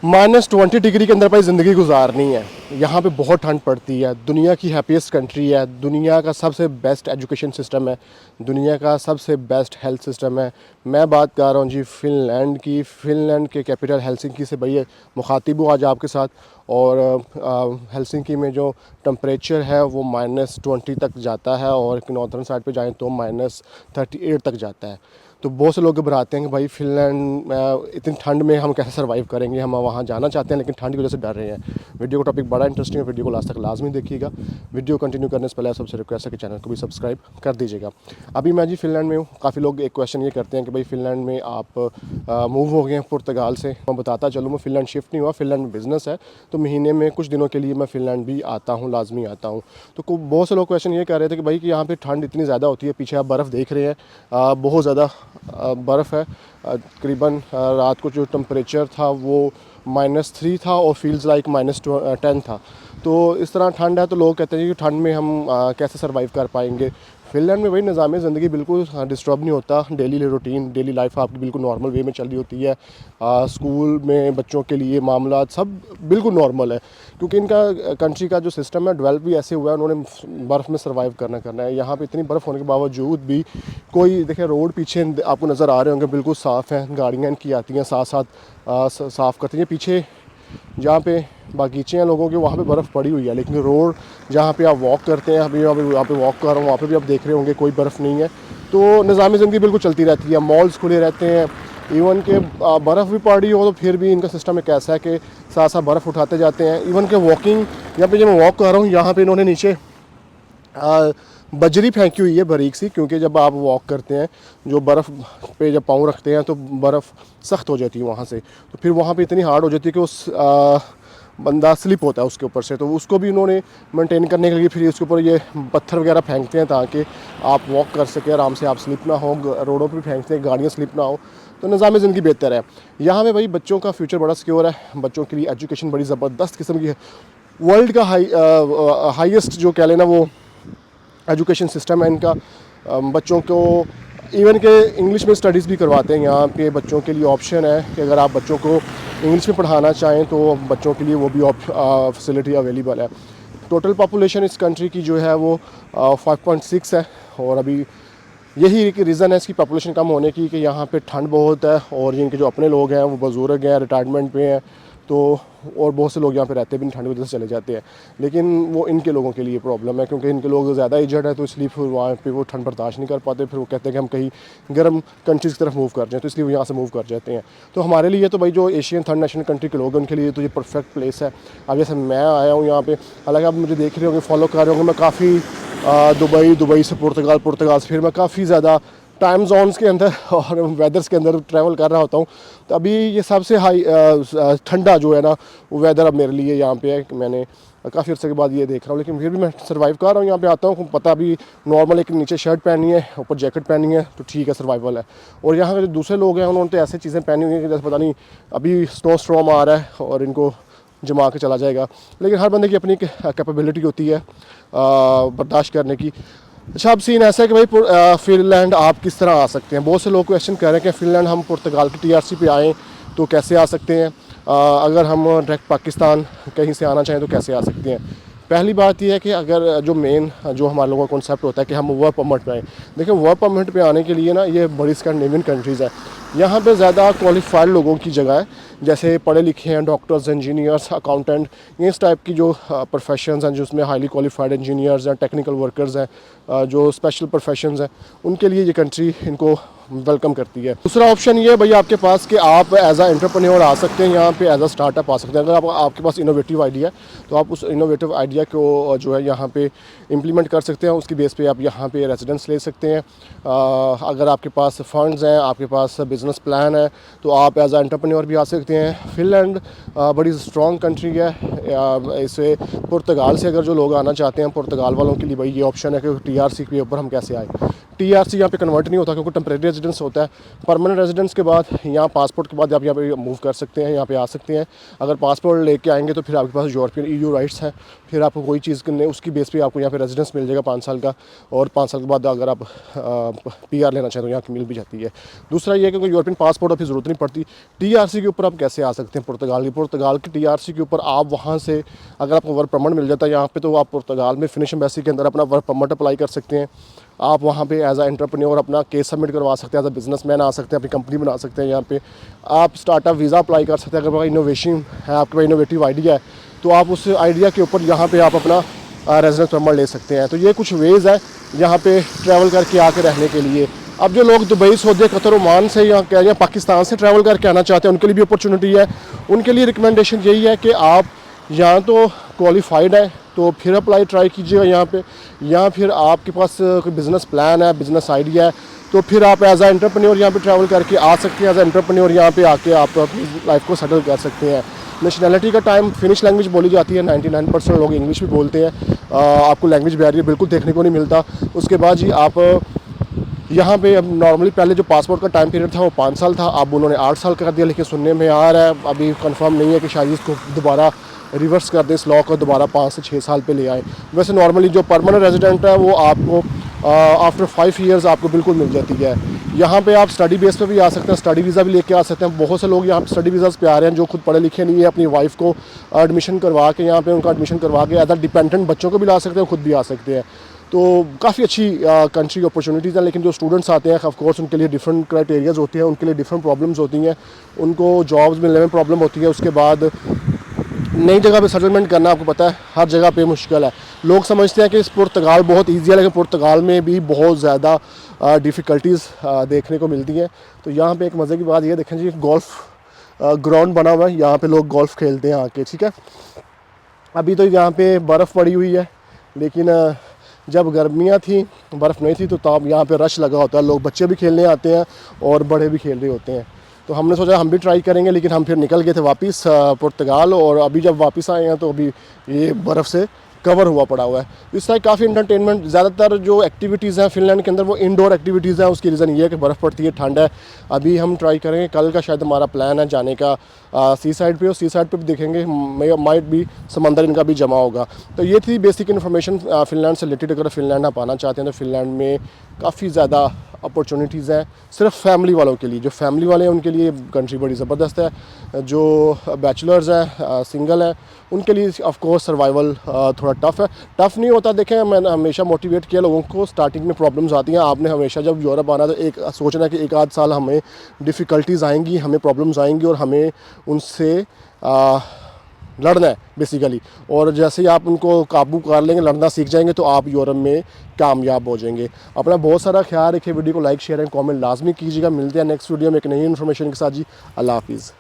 -20 degree के अंदर भाई ज़िंदगी गुजारनी है। यहाँ पे बहुत ठंड पड़ती है। दुनिया की हैप्पीएस्ट कंट्री है, दुनिया का सबसे बेस्ट एजुकेशन सिस्टम है, दुनिया का सबसे बेस्ट हेल्थ सिस्टम है। मैं बात कर रहा हूँ जी फ़िनलैंड की। फ़िनलैंड के कैपिटल हेलसिंकी से भैया मुखातिब हूँ आज आपके साथ। और हेलसिंकी में जो टेम्परेचर है वो -20 तक जाता है, और नॉर्थर्न साइड पे जाएँ तो -38 तक जाता है। तो बहुत से लोग घबराते हैं कि भाई फ़िनलैंड इतनी ठंड में हम कैसे सर्वाइव करेंगे। हम वहाँ जाना चाहते हैं लेकिन ठंड की वजह से डर रहे हैं। वीडियो का टॉपिक बड़ा इंटरेस्टिंग है, वीडियो को लास्ट तक लाजमी देखिएगा। वीडियो कंटिन्यू करने से पहले सबसे रिक्वेस्ट है कि चैनल को भी सब्सक्राइब कर दीजिएगा। अभी मैं जी फ़िनलैंड में हूँ। काफ़ी लोग एक क्वेश्चन ये करते हैं कि भाई फ़िनलैंड में आप मूव हो गए हैं पुर्तगाल से। मैं बताता चलूँ, मैं फ़िनलैंड शिफ्ट नहीं हुआ। फ़िनलैंड में बिज़नेस है, तो महीने में कुछ दिनों के लिए मैं फ़िनलैंड भी आता हूँ, लाजमी आता हूँ। तो बहुत से लोग क्वेश्चन ये कर रहे थे कि भाई कि यहाँ पे ठंड इतनी ज़्यादा होती है। पीछे आप बर्फ़ देख रहे हैं, बहुत ज़्यादा बर्फ़ है। तकरीबन रात को जो टेम्परेचर था वो -3 था और फील्स लाइक -10 था। तो इस तरह ठंड है, तो लोग कहते हैं कि ठंड में हम कैसे सर्वाइव कर पाएंगे। फ़िनलैंड में वही निज़ाम ज़िंदगी बिल्कुल डिस्टर्ब नहीं होता। डेली रूटीन, डेली लाइफ आपकी बिल्कुल नॉर्मल वे में चल रही होती है। स्कूल में बच्चों के लिए मामला सब बिल्कुल नॉर्मल है, क्योंकि इनका कंट्री का जो सिस्टम है डेवलप भी ऐसे हुआ है, उन्होंने बर्फ़ में सर्वाइव करना है। यहाँ पे इतनी बर्फ़ होने के बावजूद भी कोई देखिए, रोड पीछे आपको नज़र आ रहे होंगे बिल्कुल साफ़ हैं, गाड़ियाँ इनकी आती हैं साथ साथ साफ़ करती हैं। पीछे जहाँ पे बागीचे हैं लोगों के, वहाँ पे बर्फ़ पड़ी हुई है, लेकिन रोड जहाँ पे आप वॉक करते हैं, अभी अभी यहाँ पे वॉक कर रहा हूँ, वहाँ पे भी आप देख रहे होंगे कोई बर्फ़ नहीं है। तो निज़ाम ज़िंदगी बिल्कुल चलती रहती है, मॉल्स खुले रहते हैं। इवन के बर्फ़ भी पड़ी हो तो फिर भी इनका सिस्टम एक ऐसा है कि साथ साथ बर्फ़ उठाते जाते हैं। इवन के वॉकिंग, यहाँ पे जब मैं वॉक कर रहा हूँ, यहाँ पे इन्होंने नीचे बजरी फेंकी हुई है बारीक सी, क्योंकि जब आप वॉक करते हैं, जो बर्फ़ पे जब पाँव रखते हैं तो बर्फ़ सख्त हो जाती है वहाँ से, तो फिर वहाँ पे इतनी हार्ड हो जाती है कि उस बंदा स्लिप होता है उसके ऊपर से। तो उसको भी उन्होंने मेंटेन करने के लिए फिर उसके ऊपर ये पत्थर वगैरह फेंकते हैं ताकि आप वॉक कर सकें आराम से, आप स्लिप ना हो। रोडों पर फेंकते हैं, गाड़ियाँ स्लिप ना हो, तो निज़ाम ज़िंदगी बेहतर है। यहाँ पे भाई बच्चों का फ्यूचर बड़ा सिक्योर है, बच्चों के लिए एजुकेशन बड़ी ज़बरदस्त किस्म की है। वर्ल्ड का हाईएस्ट जो कह लेना वो एजुकेशन सिस्टम है इनका। बच्चों को इवन के इंग्लिश में स्टडीज़ भी करवाते हैं। यहाँ पे बच्चों के लिए ऑप्शन है कि अगर आप बच्चों को इंग्लिश में पढ़ाना चाहें तो बच्चों के लिए वो भी फैसिलिटी अवेलेबल है। टोटल पॉपुलेशन इस कंट्री की जो है वो 5.6 है, और अभी यही एक रीज़न है इसकी पॉपुलेशन कम होने की, कि यहाँ पे ठंड बहुत है, और इनके जो अपने लोग हैं वो बुज़ुर्ग हैं, रिटायरमेंट पे हैं। तो और बहुत से लोग यहाँ पे रहते भी नहीं, ठंड की वजह से चले जाते हैं। लेकिन वो इनके लोगों के लिए प्रॉब्लम है, क्योंकि इनके लोग ज़्यादा एजड है, तो इसलिए फिर वहाँ पे वो ठंड बर्दाश्त नहीं कर पाते। फिर वो कहते हैं कि हम कहीं गर्म कंट्रीज़ की तरफ मूव कर जाएँ, तो इसलिए वो यहाँ से मूव कर जाते हैं। तो हमारे लिए तो भाई जो एशियन थर्ड नेशनल कंट्री के लोग हैं उनके लिए तो ये परफेक्ट प्लेस है। अब जैसे मैं आया हूँ यहाँ पे, हालांकि आप मुझे देख रहे होंगे, फॉलो कर रहे होंगे, मैं काफ़ी दुबई से पुर्तगाल से फिर मैं काफ़ी ज़्यादा टाइम जोन्स के अंदर और वेदर्स के अंदर ट्रैवल कर रहा होता हूँ। तो अभी ये सबसे हाई ठंडा जो है ना वो वेदर अब मेरे लिए यहाँ पे है, कि मैंने काफ़ी अर्से के बाद ये देख रहा हूँ, लेकिन फिर भी मैं सर्वाइव कर रहा हूँ। यहाँ पे आता हूँ, पता भी नॉर्मल, एक नीचे शर्ट पहनी है, ऊपर जैकेट पहनी है, तो ठीक है, सर्वाइवल है। और यहाँ के जो दूसरे लोग हैं उन्होंने तो ऐसी चीज़ें पहनी हुई हैं कि जैसे पता नहीं अभी स्नो स्टॉर्म आ रहा है और इनको जमा के चला जाएगा। लेकिन हर बंदे की अपनी कैपेबिलिटी होती है बर्दाश्त करने की। अच्छा, अब सीन ऐसा है कि भाई फ़िनलैंड आप किस तरह आ सकते हैं। बहुत से लोग क्वेश्चन कर रहे हैं कि फ़िनलैंड हम पुर्तगाल की टीआरसी पे आएँ तो कैसे आ सकते हैं, अगर हम डायरेक्ट पाकिस्तान कहीं से आना चाहें तो कैसे आ सकते हैं। पहली बात यह है कि अगर जो हमारे लोगों का कॉन्सेप्ट होता है कि हम वर्क परमिट पे आएँ। देखिए, वर्क परमिट पे आने के लिए ना ये बड़ी स्कैंडिनेवियन कंट्रीज़ है, यहाँ पे ज़्यादा क्वालिफाइड लोगों की जगह है, जैसे पढ़े लिखे हैं, डॉक्टर्स, इंजीनियर्स, अकाउंटेंट, इस टाइप की जो प्रोफेशंस हैं, जिसमें हाईली क्वालिफाइड इंजीनियर्स हैं, टेक्निकल वर्कर्स हैं, जो स्पेशल प्रोफेशंस हैं, उनके लिए ये कंट्री इनको वेलकम करती है। दूसरा ऑप्शन ये है भाई आपके पास कि आप एज आ एंटरप्रेन्योर आ सकते हैं, यहाँ पे एज आ स्टार्टअप आ सकते हैं। अगर आपके पास इनोवेटिव आइडिया है तो आप उस इनोवेटिव आइडिया को जो है यहाँ पे इम्प्लीमेंट कर सकते हैं, उसकी बेस पे आप यहाँ पे रेजिडेंस ले सकते हैं। अगर आपके पास फंड्स हैं, आपके पास बिजनेस प्लान है, तो आप एज आ एंटरप्रेन्योर भी आ सकते हैं। फ़िनलैंड बड़ी स्ट्रॉन्ग कंट्री है। इसे पुर्तगाल से अगर जो लोग आना चाहते हैं, पुर्तगाल वालों के लिए भाई ये ऑप्शन है कि टीआरसी के ऊपर हम कैसे आए। टीआरसी यहाँ पे कन्वर्ट नहीं होता, क्योंकि टेम्परेरी रेजिडेंस होता है। परमानेंट रेजिडेंस के बाद, यहाँ पासपोर्ट के बाद आप यहाँ पे मूव कर सकते हैं, यहाँ पे आ सकते हैं। अगर पासपोर्ट लेके आएंगे तो फिर आपके पास यूरोपियन ईयू राइट्स हैं, फिर आपको कोई चीज़ करने उसकी बेस पे आपको यहाँ पे रेजिडेंस मिल जाएगा 5 साल का, और 5 साल के बाद अगर आप पीआर लेना चाहें तो यहाँ की मिल भी जाती है। दूसरा ये है कि यूरोपियन पासपोर्ट अब फिर ज़रूरत नहीं पड़ती। टीआरसी के ऊपर आप कैसे आ सकते हैं पुर्तगाल की टीआरसी के ऊपर आप वहाँ से अगर आपको वर्क परमिट मिल जाता है यहाँ पे, तो आप पुर्तगाल में फिनिश एम्बेसी के अंदर अपना वर्क परमिट अप्लाई कर सकते हैं। आप वहाँ पे एज अ एंटरप्रेन्योर अपना केस सबमिट करवा सकते हैं, एज अ बिजनेसमैन आ सकते हैं, अपनी कंपनी बना सकते हैं यहाँ पे। आप स्टार्टअप वीज़ा अप्लाई कर सकते हैं, अगर आपका इनोवेशन है, आपके पास इनोवेटिव आइडिया है, तो आप उस आइडिया के ऊपर यहाँ पे आप अपना रेजिडेंस परमिट ले सकते हैं। तो ये कुछ वेज़ है यहाँ पे ट्रैवल करके आके रहने के लिए। अब जो लोग दुबई, सऊदी, कतर, ओमान से या कह रहे हैं पाकिस्तान से ट्रैवल करके आना चाहते हैं, उनके लिए भी अपॉर्चुनिटी है। उनके लिए रिकमेंडेशन यही है कि आप या तो क्वालिफाइड है तो फिर अप्लाई ट्राई कीजिएगा यहाँ पे, या फिर आपके पास कोई बिज़नेस प्लान है, बिज़नेस आइडिया है, तो फिर आप एज आ एंटरप्रेन्योर यहाँ पे ट्रैवल करके आ सकते हैं। एज आ एंटरप्रेन्योर यहाँ पे आके आप अपनी लाइफ को सेटल कर सकते हैं। नेशनैलिटी का टाइम फिनिश लैंग्वेज बोली जाती है, 99% लोग इंग्लिश भी बोलते हैं, आपको लैंग्वेज बैरियर बिल्कुल देखने को नहीं मिलता। उसके बाद जी आप यहाँ पे अब नॉर्मली पहले जो पासपोर्ट का टाइम पीरियड था वो 5 साल था, अब उन्होंने 8 साल कर दिया, लेकिन सुनने में आ रहा है, अभी कंफर्म नहीं है कि शायद इसको दोबारा रिवर्स कर दें, इस लॉ को दोबारा 5 से 6 साल पे ले आए। वैसे नॉर्मली जो परमानेंट रेजिडेंट है वो आपको आफ्टर 5 ईयर्स आपको बिल्कुल मिल जाती है। यहाँ पे आप स्टडी बेस पे भी आ सकते हैं, स्टडी वीज़ा भी लेके आ सकते हैं। बहुत से लोग यहाँ पे स्टडी वीज़ा पे आ रहे हैं जो खुद पढ़े लिखे नहीं है, अपनी वाइफ को एडमिशन करवा के यहाँ पे उनका एडमिशन करवा के एज अ डिपेंडेंट बच्चों को भी ला सकते हैं, खुद भी आ सकते हैं। तो काफ़ी अच्छी कंट्री अपॉर्चुनिटीज़ हैं। लेकिन जो स्टूडेंट्स आते हैं ऑफ कोर्स उनके लिए डिफरेंट क्राइटेरियाज होते हैं, उनके लिए डिफरेंट प्रॉब्लम्स होती हैं, उनको जॉब्स मिलने में प्रॉब्लम होती है। उसके बाद नई जगह पे सेटलमेंट करना आपको पता है हर जगह पे मुश्किल है। लोग समझते हैं कि इस पुर्तगाल बहुत ईजी है, लेकिन पुर्तगाल में भी बहुत ज़्यादा डिफ़िकल्टीज़ देखने को मिलती हैं। तो यहाँ पे एक मज़े की बात ये देखें जी, गोल्फ़ ग्राउंड बना हुआ है, यहाँ पे लोग गोल्फ़ खेलते हैं आके, ठीक है। अभी तो यहाँ पे बर्फ़ पड़ी हुई है, लेकिन जब गर्मियाँ थी, बर्फ़ नहीं थी, तो तब यहाँ पे रश लगा होता है, लोग बच्चे भी खेलने आते हैं और बड़े भी खेल रहे होते हैं। तो हमने सोचा हम भी ट्राई करेंगे, लेकिन हम फिर निकल गए थे वापस पुर्तगाल, और अभी जब वापस आए हैं तो अभी ये बर्फ़ से कवर हुआ पड़ा हुआ है। इस तरह काफ़ी इंटरटेनमेंट, ज़्यादातर जो एक्टिविटीज़ हैं फिनलैंड के अंदर वो इंडोर एक्टिविटीज़ हैं। उसकी रीज़न ये है कि बर्फ़ पड़ती है, ठंड है। अभी हम ट्राई करेंगे, कल का शायद हमारा प्लान है जाने का सी साइड पे, और सी साइड पे भी देखेंगे, माइट भी समंदर इनका भी जमा होगा। तो ये थी बेसिक इन्फॉर्मेशन फिनलैंड से रिलेटेड। अगर फिनलैंड आप आना चाहते हैं तो फिनलैंड में काफ़ी ज़्यादा अपॉर्चुनिटीज़ हैं सिर्फ फैमिली वालों के लिए। जो फैमिली वाले हैं उनके लिए कंट्री बड़ी ज़बरदस्त है। जो बैचलर्स हैं, सिंगल हैं, उनके लिए ऑफ कोर्स सर्वाइवल थोड़ा टफ़ है। टफ़ नहीं होता, देखें मैंने हमेशा मोटिवेट किया लोगों को, स्टार्टिंग में प्रॉब्लम्स आती हैं। आपने हमेशा जब यूरोप आना तो एक सोचना है कि एक आध साल हमें डिफ़िकल्टीज़ आएंगी, हमें प्रॉब्लम्स आएंगी, और हमें उनसे लड़ना है बेसिकली। और जैसे ही आप उनको काबू कर लेंगे, लड़ना सीख जाएंगे, तो आप यूरोप में कामयाब हो जाएंगे। अपना बहुत सारा ख्याल रखिए, वीडियो को लाइक शेयर एंड कमेंट लाजमी कीजिएगा। मिलते हैं नेक्स्ट वीडियो में एक नई इन्फॉर्मेशन के साथ जी। अल्लाह हाफिज़।